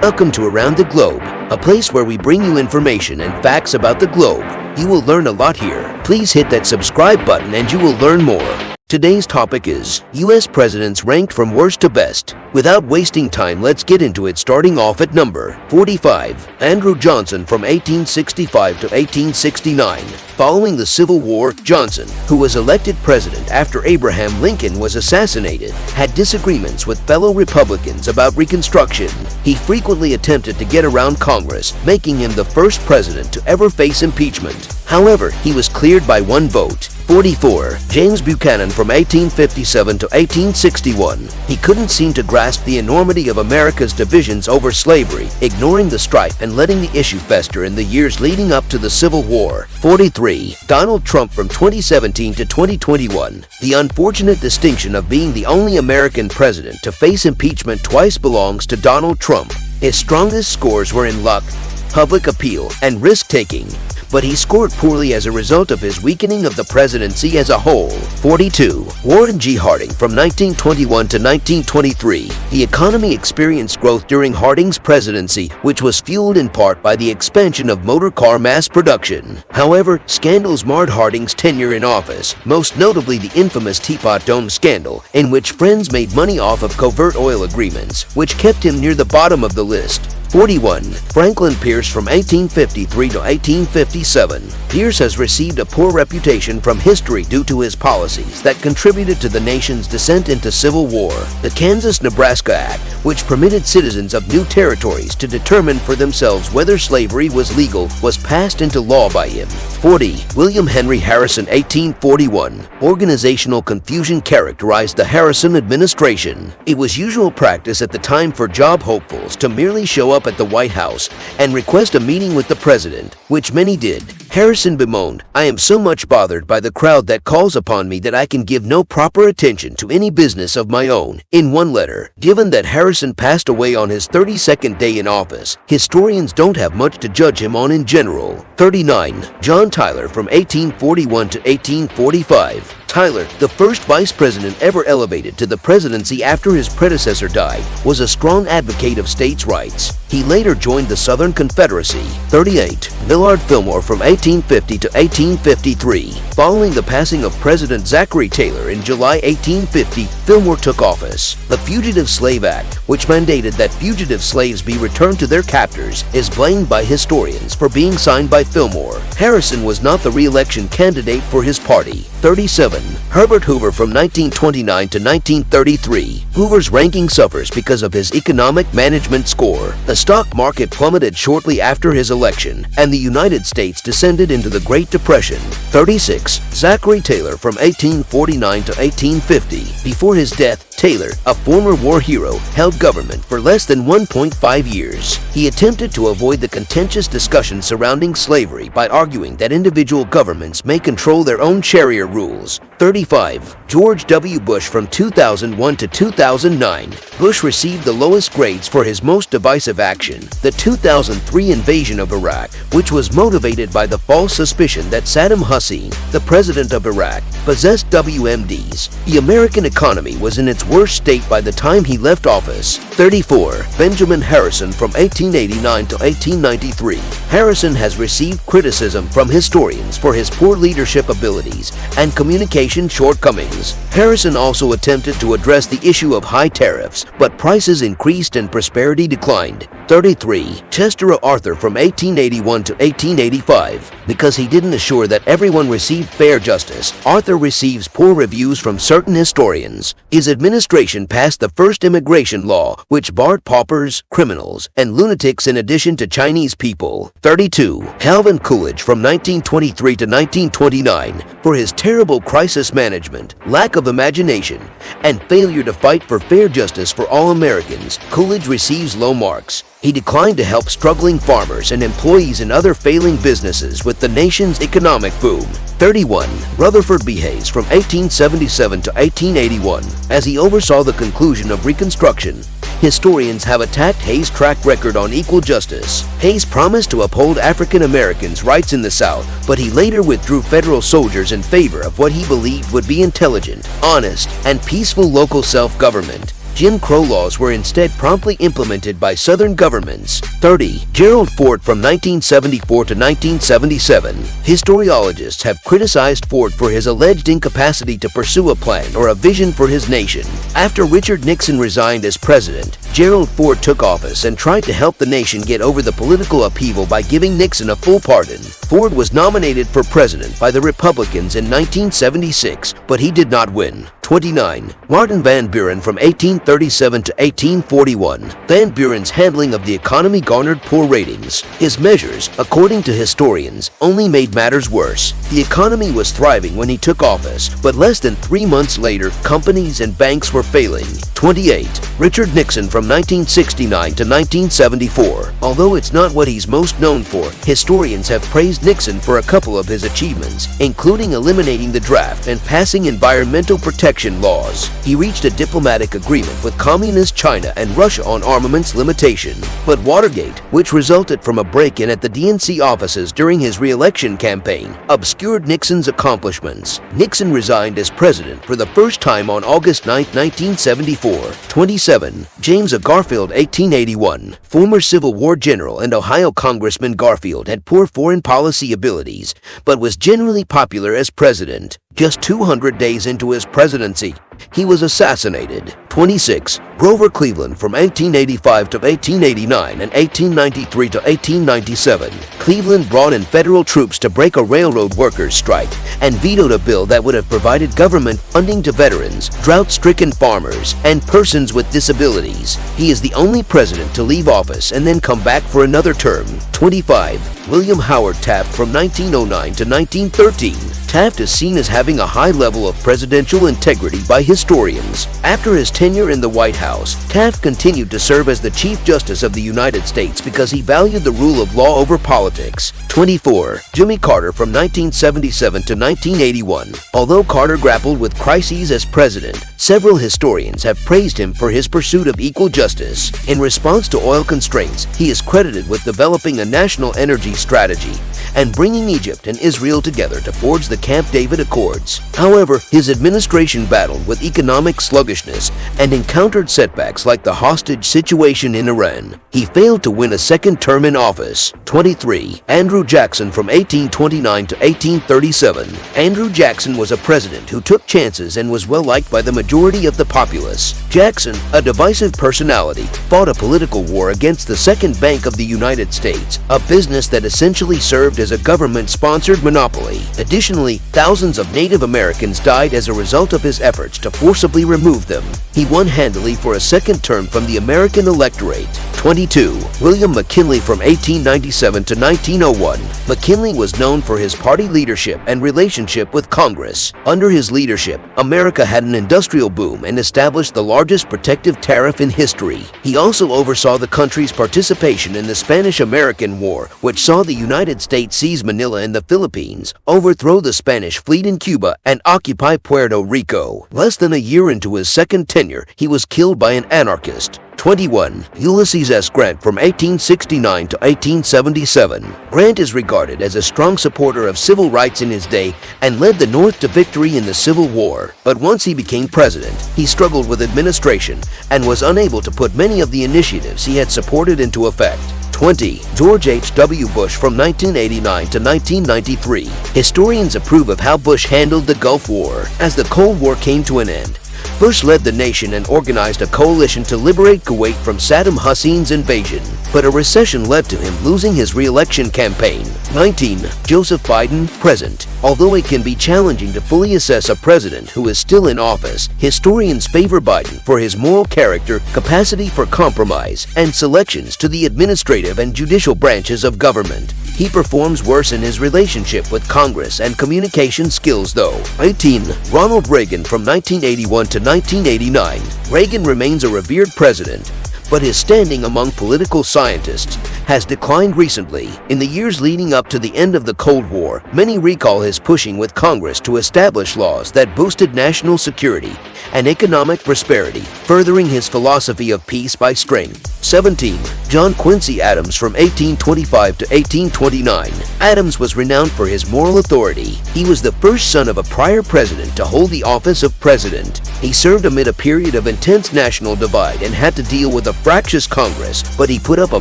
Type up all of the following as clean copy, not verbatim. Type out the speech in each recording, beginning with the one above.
Welcome to Around the Globe, a place where we bring you information and facts about the globe. You will learn a lot here. Please hit that subscribe button and you will learn more. Today's topic is U.S. presidents ranked from worst to best. Without wasting time, let's get into it, starting off at number 45, Andrew Johnson from 1865 to 1869. Following the Civil War, Johnson, who was elected president after Abraham Lincoln was assassinated, had disagreements with fellow Republicans about Reconstruction. He frequently attempted to get around Congress, making him the first president to ever face impeachment. However, he was cleared by one vote. 44. James Buchanan from 1857 to 1861. He couldn't seem to grasp the enormity of America's divisions over slavery, ignoring the strife and letting the issue fester in the years leading up to the Civil War. 43. Donald Trump from 2017 to 2021. The unfortunate distinction of being the only American president to face impeachment twice belongs to Donald Trump. His strongest scores were in luck, public appeal, and risk-taking, but he scored poorly as a result of his weakening of the presidency as a whole. 42. Warren G. Harding from 1921 to 1923. The economy experienced growth during Harding's presidency, which was fueled in part by the expansion of motor car mass production. However, scandals marred Harding's tenure in office, most notably the infamous Teapot Dome scandal, in which friends made money off of covert oil agreements, which kept him near the bottom of the list. 41. Franklin Pierce from 1853 to 1857. Pierce has received a poor reputation from history due to his policies that contributed to the nation's descent into civil war. The Kansas-Nebraska Act, which permitted citizens of new territories to determine for themselves whether slavery was legal, was passed into law by him. 40. William Henry Harrison 1841. Organizational confusion characterized the Harrison administration. It was usual practice at the time for job hopefuls to merely show up at the White House and request a meeting with the president, which many did. Harrison bemoaned, "I am so much bothered by the crowd that calls upon me that I can give no proper attention to any business of my own." In one letter, given that Harrison passed away on his 32nd day in office, historians don't have much to judge him on in general. 39. John Tyler from 1841 to 1845. Tyler, the first vice president ever elevated to the presidency after his predecessor died, was a strong advocate of states' rights. He later joined the Southern Confederacy. 38. Millard Fillmore from 1850 to 1853. Following the passing of President Zachary Taylor in July 1850, Fillmore took office. The Fugitive Slave Act, which mandated that fugitive slaves be returned to their captors, is blamed by historians for being signed by Fillmore. Harrison was not the re-election candidate for his party. 37. Herbert Hoover from 1929 to 1933. Hoover's ranking suffers because of his economic management score. The stock market plummeted shortly after his election, and the United States descended into the Great Depression. 36. Zachary Taylor from 1849 to 1850. Before his death, Taylor, a former war hero, held government for less than 1.5 years. He attempted to avoid the contentious discussion surrounding slavery by arguing that individual governments may control their own Sharia rules. 35. George W. Bush from 2001 to 2009. Bush received the lowest grades for his most divisive action, the 2003 invasion of Iraq, which was motivated by the false suspicion that Saddam Hussein, the president of Iraq, possessed WMDs. The American economy was in its worst state by the time he left office. 34. Benjamin Harrison from 1889 to 1893. Harrison has received criticism from historians for his poor leadership abilities and communication shortcomings. Harrison also attempted to address the issue of high tariffs, but prices increased and prosperity declined. 33. Chester A. Arthur from 1881 to 1885. Because he didn't assure that everyone received fair justice, Arthur receives poor reviews from certain historians. His administration passed the first immigration law, which barred paupers, criminals, and lunatics in addition to Chinese people. 32. Calvin Coolidge from 1923 to 1929. For his terrible crisis management, lack of imagination, and failure to fight for fair justice for all Americans, Coolidge receives low marks. He declined to help struggling farmers and employees in other failing businesses with the nation's economic boom. 31. Rutherford B. Hayes from 1877 to 1881. As he oversaw the conclusion of Reconstruction, historians have attacked Hayes' track record on equal justice. Hayes promised to uphold African Americans' rights in the South, but he later withdrew federal soldiers in favor of what he believed would be intelligent, honest, and peaceful local self-government. Jim Crow laws were instead promptly implemented by Southern governments. 30. Gerald Ford from 1974 to 1977. Historiologists have criticized Ford for his alleged incapacity to pursue a plan or a vision for his nation. After Richard Nixon resigned as president, Gerald Ford took office and tried to help the nation get over the political upheaval by giving Nixon a full pardon. Ford was nominated for president by the Republicans in 1976, but he did not win. 29. Martin Van Buren from 1837 to 1841. Van Buren's handling of the economy garnered poor ratings. His measures, according to historians, only made matters worse. The economy was thriving when he took office, but less than 3 months later, companies and banks were failing. 28. Richard Nixon from 1969 to 1974. Although it's not what he's most known for, historians have praised Nixon for a couple of his achievements, including eliminating the draft and passing environmental protection laws. He reached a diplomatic agreement with Communist China and Russia on armaments limitation. But Watergate, which resulted from a break-in at the DNC offices during his re-election campaign, obscured Nixon's accomplishments. Nixon resigned as president for the first time on August 9, 1974. 27. James A. Garfield, 1881. Former Civil War general and Ohio Congressman Garfield had poor foreign policy abilities, but was generally popular as president. Just 200 days into his presidency, he was assassinated. 26. Grover Cleveland from 1885 to 1889 and 1893 to 1897. Cleveland brought in federal troops to break a railroad workers' strike and vetoed a bill that would have provided government funding to veterans, drought-stricken farmers, and persons with disabilities. He is the only president to leave office and then come back for another term. 25. William Howard Taft from 1909 to 1913. Taft is seen as having a high level of presidential integrity by historians. After his tenure in the White House, Taft continued to serve as the Chief Justice of the United States because he valued the rule of law over politics. 24. Jimmy Carter from 1977 to 1981. Although Carter grappled with crises as president, several historians have praised him for his pursuit of equal justice. In response to oil constraints, he is credited with developing a national energy strategy and bringing Egypt and Israel together to forge the Camp David Accords. However, his administration battled with economic sluggishness and encountered setbacks like the hostage situation in Iran. He failed to win a second term in office. 23. Andrew Jackson from 1829 to 1837. Andrew Jackson was a president who took chances and was well liked by the majority of the populace. Jackson, a divisive personality, fought a political war against the Second Bank of the United States, a business that essentially served as a government-sponsored monopoly. Additionally, thousands of Native Americans died as a result of his efforts to forcibly remove them. He won handily for a second term from the American electorate. 22. William McKinley from 1897 to 1901. McKinley was known for his party leadership and relationship with Congress. Under his leadership, America had an industrial boom and established the largest protective tariff in history. He also oversaw the country's participation in the Spanish-American War, which saw the United States seize Manila in the Philippines, overthrow the Spanish fleet in Cuba, and occupy Puerto Rico. Less than a year into his second tenure, he was killed by an anarchist. 21. Ulysses S. Grant from 1869 to 1877. Grant is regarded as a strong supporter of civil rights in his day and led the North to victory in the Civil War. But once he became president, he struggled with administration and was unable to put many of the initiatives he had supported into effect. 20. George H.W. Bush from 1989 to 1993. Historians approve of how Bush handled the Gulf War. As the Cold War came to an end, Bush led the nation and organized a coalition to liberate Kuwait from Saddam Hussein's invasion, but a recession led to him losing his re-election campaign. 19. Joseph Biden, present. Although it can be challenging to fully assess a president who is still in office, historians favor Biden for his moral character, capacity for compromise, and selections to the administrative and judicial branches of government. He performs worse in his relationship with Congress and communication skills though. 18. Ronald Reagan from 1981 to 1989. Reagan remains a revered president, but his standing among political scientists has declined recently. In the years leading up to the end of the Cold War, many recall his pushing with Congress to establish laws that boosted national security and economic prosperity, furthering his philosophy of peace by strength. 17. John Quincy Adams from 1825 to 1829. Adams was renowned for his moral authority. He was the first son of a prior president to hold the office of president. He served amid a period of intense national divide and had to deal with a fractious Congress, but he put up a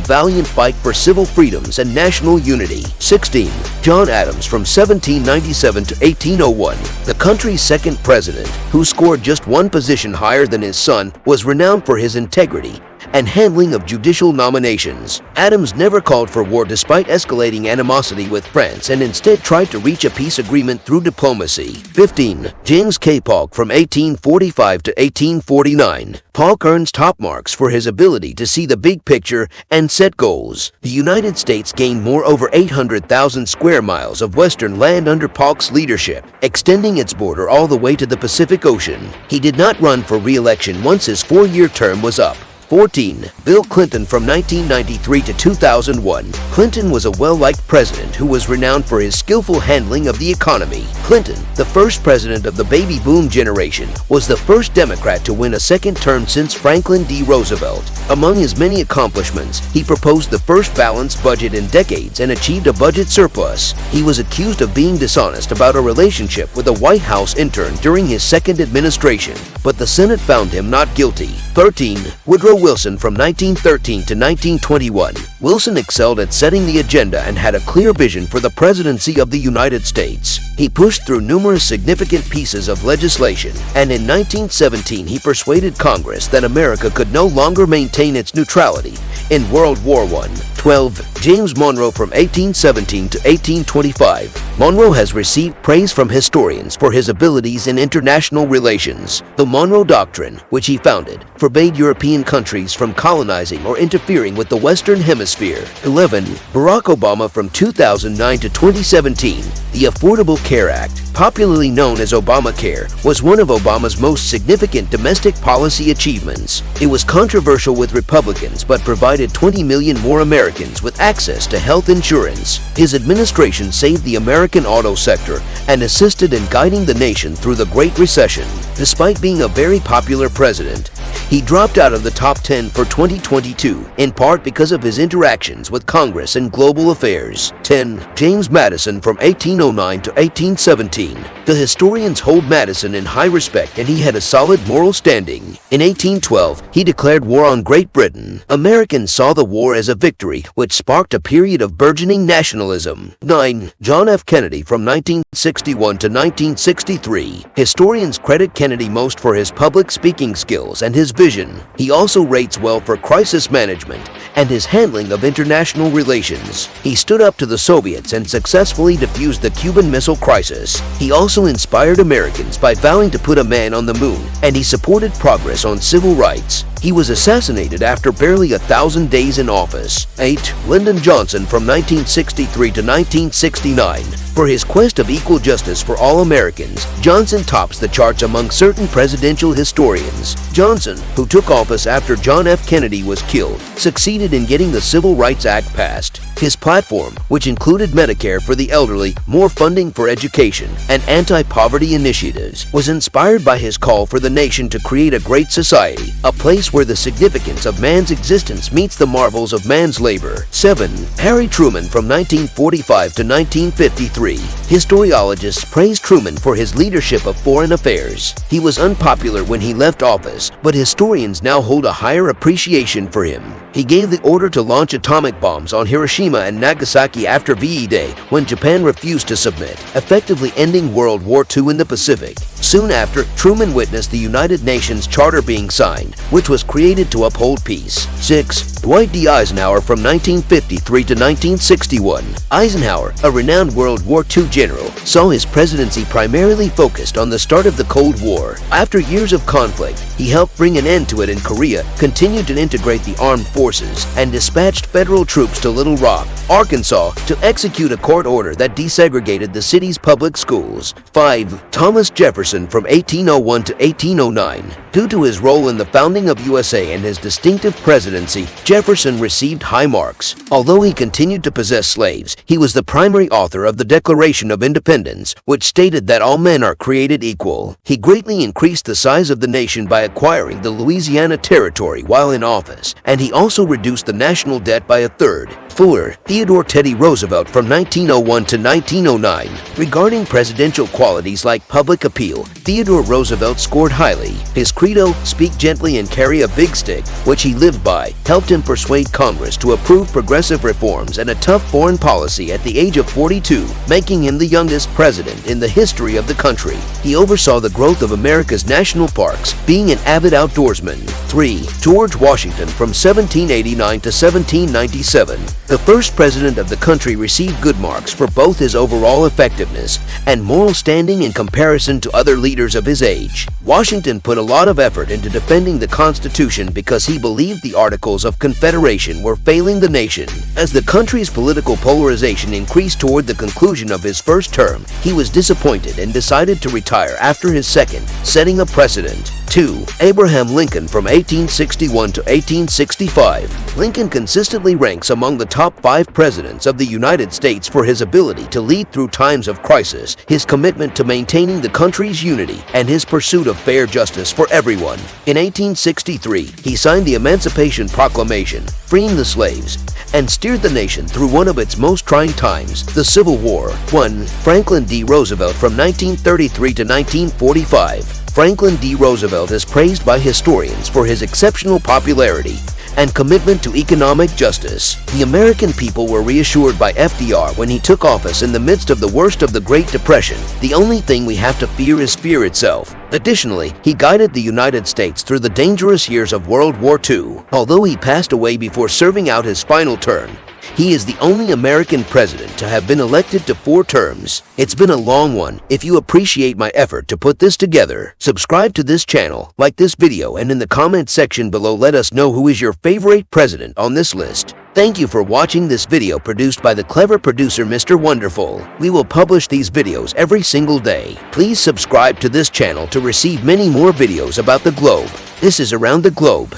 valiant fight for civil freedoms and national unity. 16. John Adams from 1797 to 1801. The country's second president, who scored just one position higher than his son, was renowned for his integrity and handling of judicial nominations. Adams never called for war despite escalating animosity with France and instead tried to reach a peace agreement through diplomacy. 15. James K. Polk from 1845 to 1849. Polk earns top marks for his ability to see the big picture and set goals. The United States gained over 800,000 square miles of western land under Polk's leadership, extending its border all the way to the Pacific Ocean. He did not run for re-election once his four-year term was up. 14. Bill Clinton from 1993 to 2001. Clinton was a well-liked president who was renowned for his skillful handling of the economy. Clinton, the first president of the baby boom generation, was the first Democrat to win a second term since Franklin D. Roosevelt. Among his many accomplishments, he proposed the first balanced budget in decades and achieved a budget surplus. He was accused of being dishonest about a relationship with a White House intern during his second administration, but the Senate found him not guilty. 13. Woodrow Wilson from 1913 to 1921. Wilson excelled at setting the agenda and had a clear vision for the presidency of the United States. He pushed through numerous significant pieces of legislation, and in 1917 he persuaded Congress that America could no longer maintain its neutrality in World War I. 12. James Monroe from 1817 to 1825. Monroe has received praise from historians for his abilities in international relations. The Monroe Doctrine, which he founded, forbade European countries from colonizing or interfering with the Western Hemisphere. 11. Barack Obama from 2009 to 2017. The Affordable Care Act, popularly known as Obamacare, was one of Obama's most significant domestic policy achievements. It was controversial with Republicans but provided 20 million more Americans with access to health insurance. His administration saved the American auto sector and assisted in guiding the nation through the Great Recession. Despite being a very popular president, he dropped out of the top 10 for 2022, in part because of his interactions with Congress and global affairs. 10. James Madison from 1809 to 1817. The historians hold Madison in high respect and he had a solid moral standing. In 1812, he declared war on Great Britain. Americans saw the war as a victory, which sparked a period of burgeoning nationalism. 9. John F. Kennedy from 1961 to 1963. Historians credit Kennedy most for his public speaking skills and his vision. He also rates well for crisis management and his handling of international relations. He stood up to the Soviets and successfully defused the Cuban Missile Crisis. He also inspired Americans by vowing to put a man on the moon, and he supported progress on civil rights. He was assassinated after barely 1,000 days in office. 8. Lyndon Johnson from 1963 to 1969. For his quest of equal justice for all Americans, Johnson tops the charts among certain presidential historians. Johnson, who took office after John F. Kennedy was killed, succeeded in getting the Civil Rights Act passed. His platform, which included Medicare for the elderly, more funding for education, and anti-poverty initiatives, was inspired by his call for the nation to create a great society, a place where the significance of man's existence meets the marvels of man's labor. 7. Harry Truman from 1945 to 1953. Historiologists praise Truman for his leadership of foreign affairs. He was unpopular when he left office, but historians now hold a higher appreciation for him. He gave the order to launch atomic bombs on Hiroshima and Nagasaki after VE Day when Japan refused to submit, effectively ending World War II in the Pacific. Soon after, Truman witnessed the United Nations Charter being signed, which was created to uphold peace. 6. Dwight D. Eisenhower from 1953 to 1961. Eisenhower, a renowned World War II general, saw his presidency primarily focused on the start of the Cold War. After years of conflict, he helped bring an end to it in Korea, continued to integrate the armed forces, and dispatched federal troops to Little Rock, Arkansas, to execute a court order that desegregated the city's public schools. 5. Thomas Jefferson from 1801 to 1809. Due to his role in the founding of USA and his distinctive presidency, Jefferson received high marks. Although he continued to possess slaves, he was the primary author of the Declaration of Independence, which stated that all men are created equal. He greatly increased the size of the nation by acquiring the Louisiana Territory while in office, and he also reduced the national debt by a third. 4. Theodore Teddy Roosevelt from 1901 to 1909. Regarding presidential qualities like public appeal, Theodore Roosevelt scored highly. His credo, speak gently and carry a big stick, which he lived by, helped him persuade Congress to approve progressive reforms and a tough foreign policy at the age of 42, making him the youngest president in the history of the country. He oversaw the growth of America's national parks, being an avid outdoorsman. 3. George Washington from 1789 to 1797. The first president of the country received good marks for both his overall effectiveness and moral standing in comparison to other leaders of his age. Washington put a lot of effort into defending the Constitution because he believed the Articles of Confederation were failing the nation. As the country's political polarization increased toward the conclusion of his first term, he was disappointed and decided to retire after his second, setting a precedent. 2. Abraham Lincoln from 1861 to 1865. Lincoln consistently ranks among the top 5 presidents of the United States for his ability to lead through times of crisis, his commitment to maintaining the country's unity, and his pursuit of fair justice for everyone. In 1863, he signed the Emancipation Proclamation, freeing the slaves, and steered the nation through one of its most trying times, the Civil War. 1. Franklin D. Roosevelt from 1933 to 1945. Franklin D. Roosevelt is praised by historians for his exceptional popularity and commitment to economic justice. The American people were reassured by FDR when he took office in the midst of the worst of the Great Depression. The only thing we have to fear is fear itself. Additionally, he guided the United States through the dangerous years of World War II. Although he passed away before serving out his final term, he is the only American president to have been elected to 4 terms. It's been a long one. If you appreciate my effort to put this together, subscribe to this channel, like this video, and in the comment section below let us know who is your favorite president on this list. Thank you for watching this video produced by the clever producer Mr. Wonderful. We will publish these videos every single day. Please subscribe to this channel to receive many more videos about the globe. This is Around the Globe.